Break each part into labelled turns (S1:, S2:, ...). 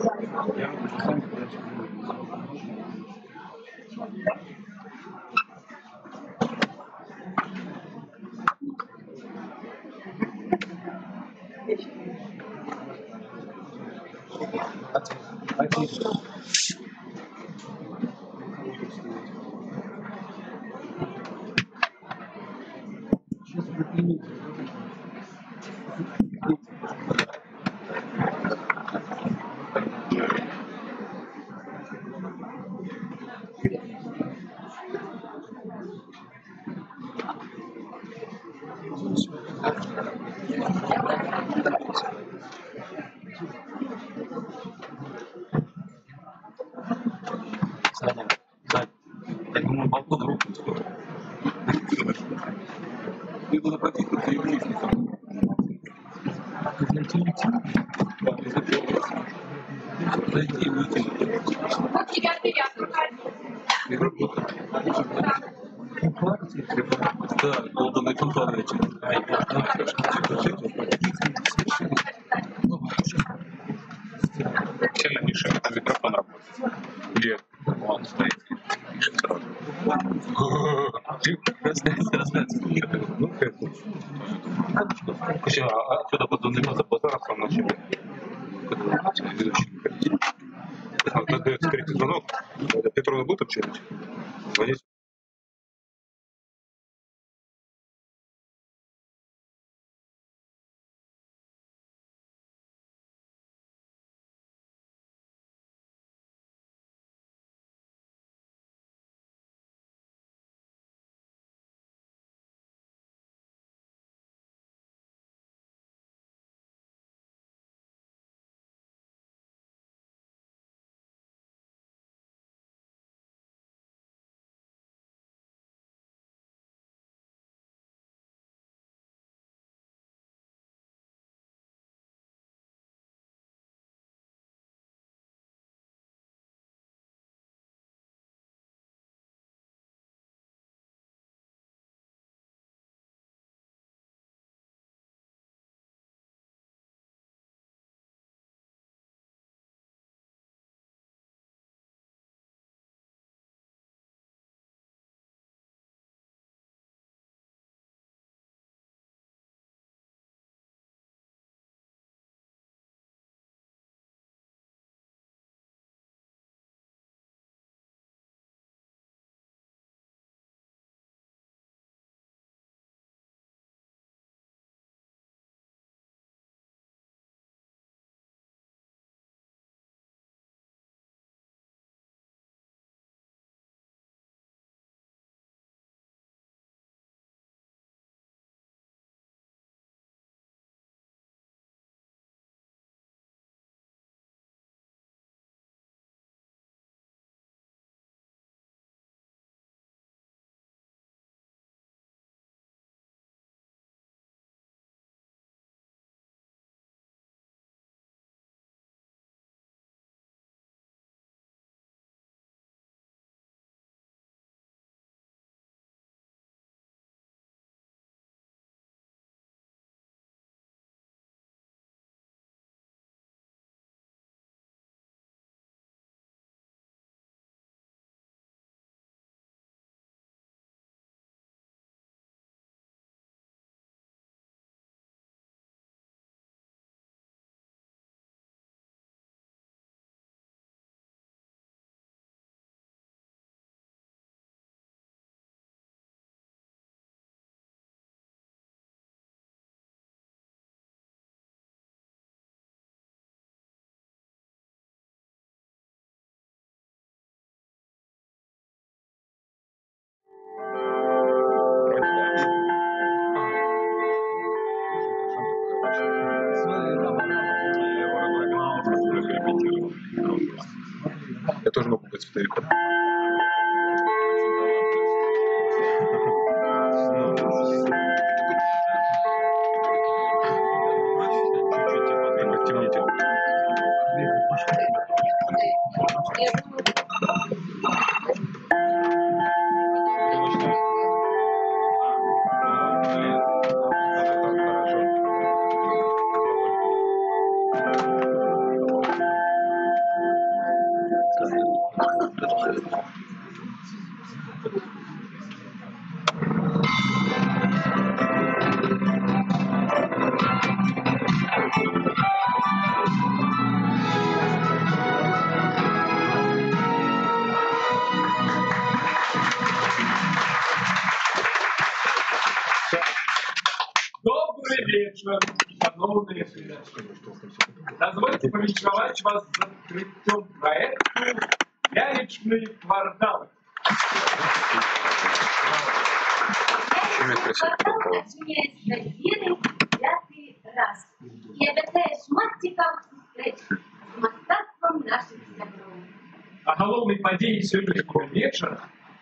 S1: Я сам Саня, я думаю, балкон руку скоро. Ты было пропитано телевизором. Да, ты запомнил. Зайти и выйти. И работать. Да, долбанный конфликт. Сильно мешает, а микрофон работает. Где? Он стоит. Пишет сразу. Раздается. Ну, это. Еще, отсюда подзаниматься базаром в самом начале. Ведущий. Раздается скорее звонок. Петровна будет общаться? Звонить. Я тоже могу быть стариком. Темните.
S2: Добрый вечер, шановные приятели. Дозвольте повещевать вас с открытием проекта «Яричные кварталы».
S3: Квартал отчиняет свои двери пятый раз и обязает шматтиком с мастатством наших сябров.
S2: А головной подеей сегодняшнего вечера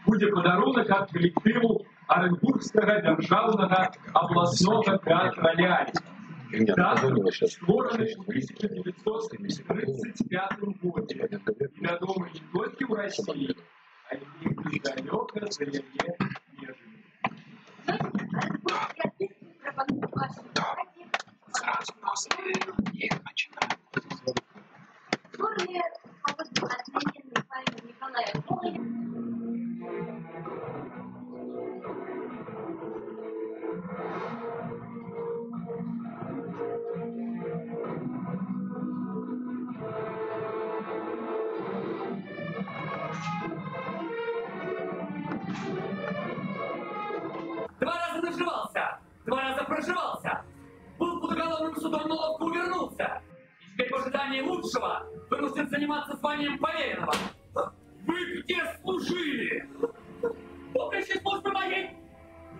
S2: будет подарунок от коллективу Оренбургского державного областного театра «Ярик». Театр створенный в 1935 году. Ведомый не только в России, а и недалеко за ее межами.
S3: Оренбургский артист пропонует вашему вниманию которые от отмененной памяти Николая Гоголя.
S4: Два раза наживался, два раза проживался. Был под уголовным судом, но ловко увернулся. И теперь в ожидании лучшего вынужден заниматься званием поверенного. Вы где служили? Поприще службы моей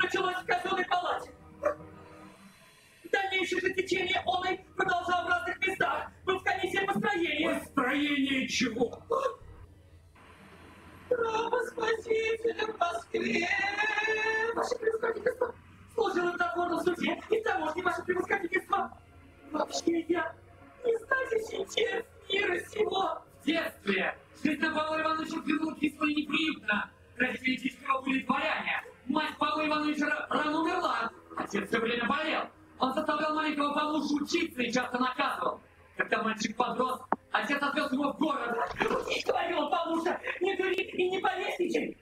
S4: началось в казенной палате. Дальнейшее же течение оной продолжал в разных местах. Был в комиссии построения. Построение чего? Спасителя в Москве. Ваше превосходительство, служил в законном суде и таможне, ваше превосходительство. Вообще я не знающий честь мира сего. В детстве жизнь Павла Ивановича ввернула кисло и неприютно. Родители Тишкова были дворяне. Мать Павла Ивановича рано умерла. Отец все время болел. Он заставлял маленького Павлушу учиться и часто наказывал. Когда мальчик подрос, отец отвез его в город. Говорил Павлуша, не дури и не повесничай.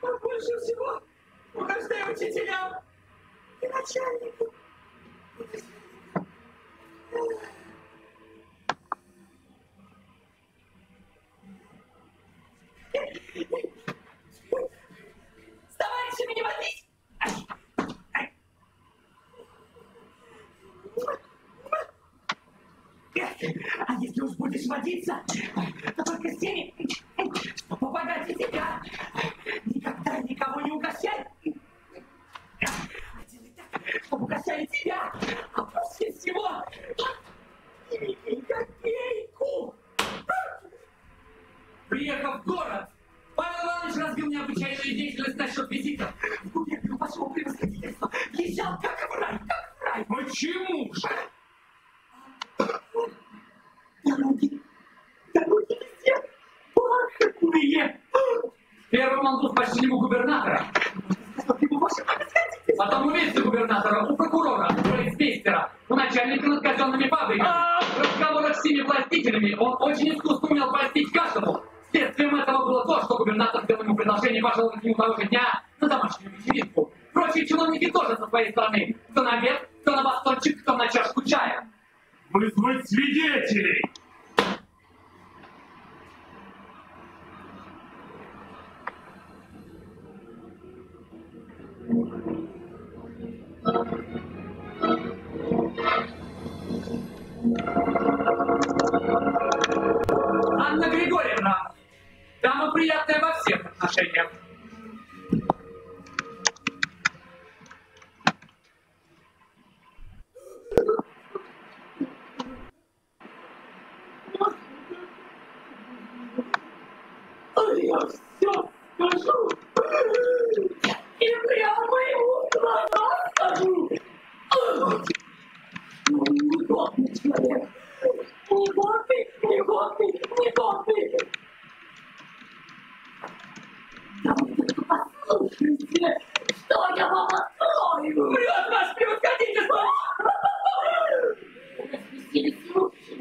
S4: Больше всего угождаю учителям и начальнику. С товарищами не водить! А если уж будешь водиться, то только с теми, что побогаче тебя. Никогда никого не угощай. Чтобы угощали тебя, а после всего имей копейку. Приехав в город, Павел Иванович развил необычайную деятельность насчет визитов. В губернию вашего превосходительства езжал как в рай, как в рай. Почему же? Дороги везде бархатные. Первым он был почтенному губернатора. Потом у вице-губернатора, у прокурора, у рейхсмейстера, у начальника над казенными фабриками. В разговорах с всеми властителями он очень искусно умел простить каждому. Следствием этого было то, что губернатор сделал ему предложение пожаловать ему того же дня на домашнюю вечеринку. Прочие чиновники тоже со своей стороны. Кто на обед, кто на батончик, кто на чашку чая. Вызвать свидетелей! Анна Григорьевна, дама приятная во всех отношениях. Я все скажу. И прямо ему в глаза скажу. Негодный человек. Негодный, негодный, негодный. Да вы только послушайте, что я вам отстрою. Врет ваше превосходительство. Распустили слухи,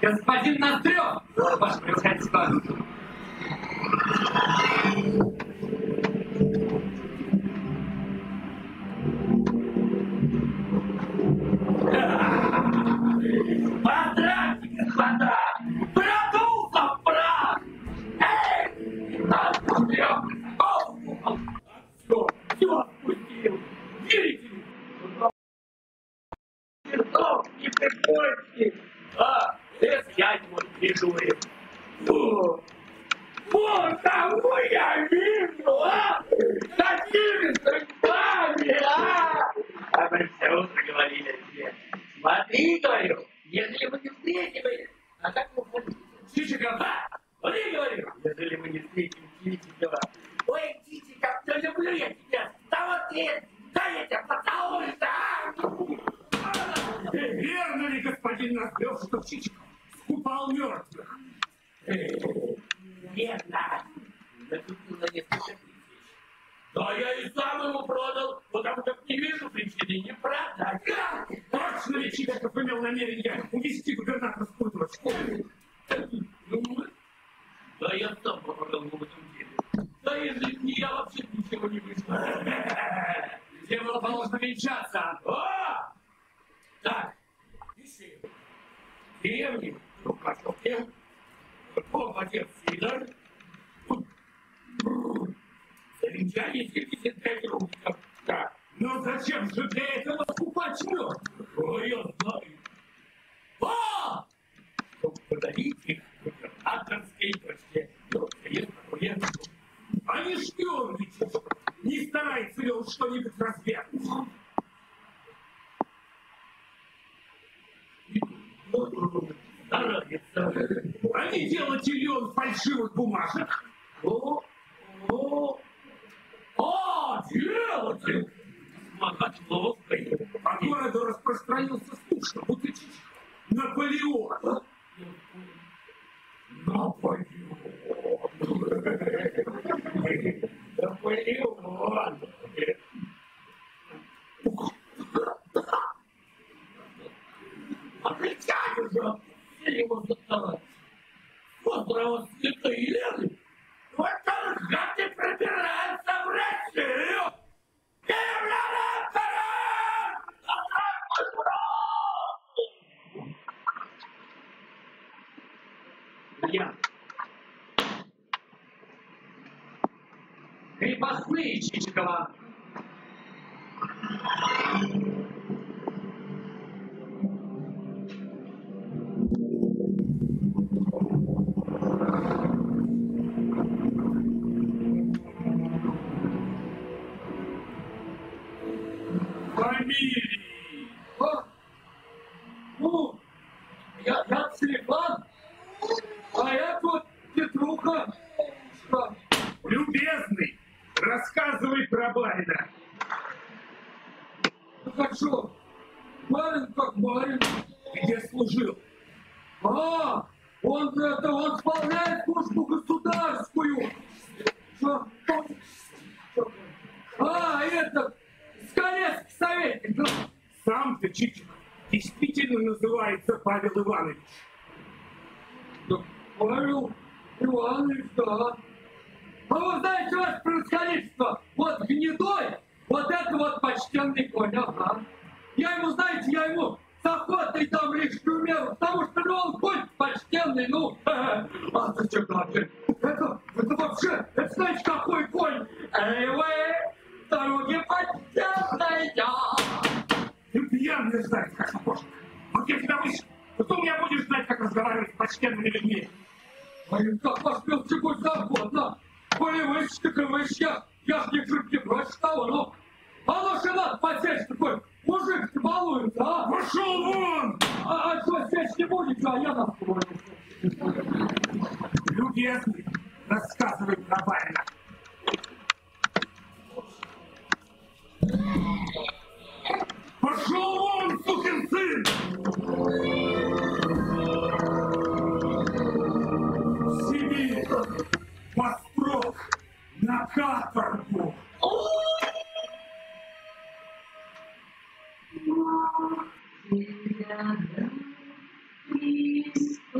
S4: Господин Ноздрев, ваше превосходительство. Поздравьте, господа! Продулся в прах! Эй! Ноздрев! Все спустил! Видите ли? Не приходите! Это я его придурил. Вот кого я вижу, а? Какими судьбами, а? А мы все утро говорили о тебе. Смотри, говорю, если мы не встретим, а как вы будете? Чичиков, да? Смотри, говорю, если мы не встретим Чичикова. Ой, Чичиков, да люблю я тебя. Да вот ты, да я тебя поцелую, да!
S5: Верно ли, господин Ноздрев, что Чичиков скупал мертвых?
S4: Верно. Накупил на несколько тысяч. Да я и сам его продал, потому как не вижу причины не продать.
S5: Точно ли Чичиков имел намерение увезти губернаторскую дочку?
S4: Да я сам помогал ему в этом деле. Да если не я, вообще ничего не вышло.
S5: Где было положено венчаться?
S4: Так, ищи. Деревни, Рукашовке, отец Сидор. Завенчание 75 рубликов. Так.
S5: Но зачем же для этого скупать мертвых?
S4: Ой, я знаю. Чтобы подарить их губернаторской дочке.
S5: А не шпионничать? Не старается ли он что-нибудь разведать?
S4: Старается.
S5: А не делать ли он фальшивых бумажек?
S4: Делатель! Смоготловкой.
S5: По городу распространился слух, что будто Чичиков Наполеон.
S4: Наполеон! Англичане же все его заставать. Острова Святой Елены. Вот он гады пробирается в Россию.
S2: Я. Крепостные Чичикова.
S5: Фамилии.
S4: Ну, я Степан, а я тут Петруха.
S5: Любезный, рассказывай про барина.
S4: Так что, барин как барин.
S5: Где служил?
S4: Он исполняет службу государственную. Что? Скалецкий советник.
S5: Сам-то Чичиков действительно называется Павел Иванович.
S4: Да, Павел Иванович, да. А вы знаете, ваше превосходительство, вот гнедой, вот это вот почтенный конь, ага. Я ему с охотой дам лишнюю меру, потому что он конь почтенный, а зачем вообще? Это вообще, это знаете, какой конь? Эй вы, дороги почтенные.
S5: Ты пьяный знать, как сапожник. Вот я тебя выше, то ты у меня будешь знать, как разговаривать с почтенными людьми.
S4: Ой, как поспел чего завгодно. Коли выше, так и выше. Я ж не чуть не прочь того, ну жена посесть такой, мужик-то балуется, а?
S5: Пошел вон!
S4: А что здесь не будет, а я на стороне.
S5: Любезный, рассказывай про барина. Пошел вон, сукин сын! В Сибирь, Вострок, на каторгу.
S3: Рядом близко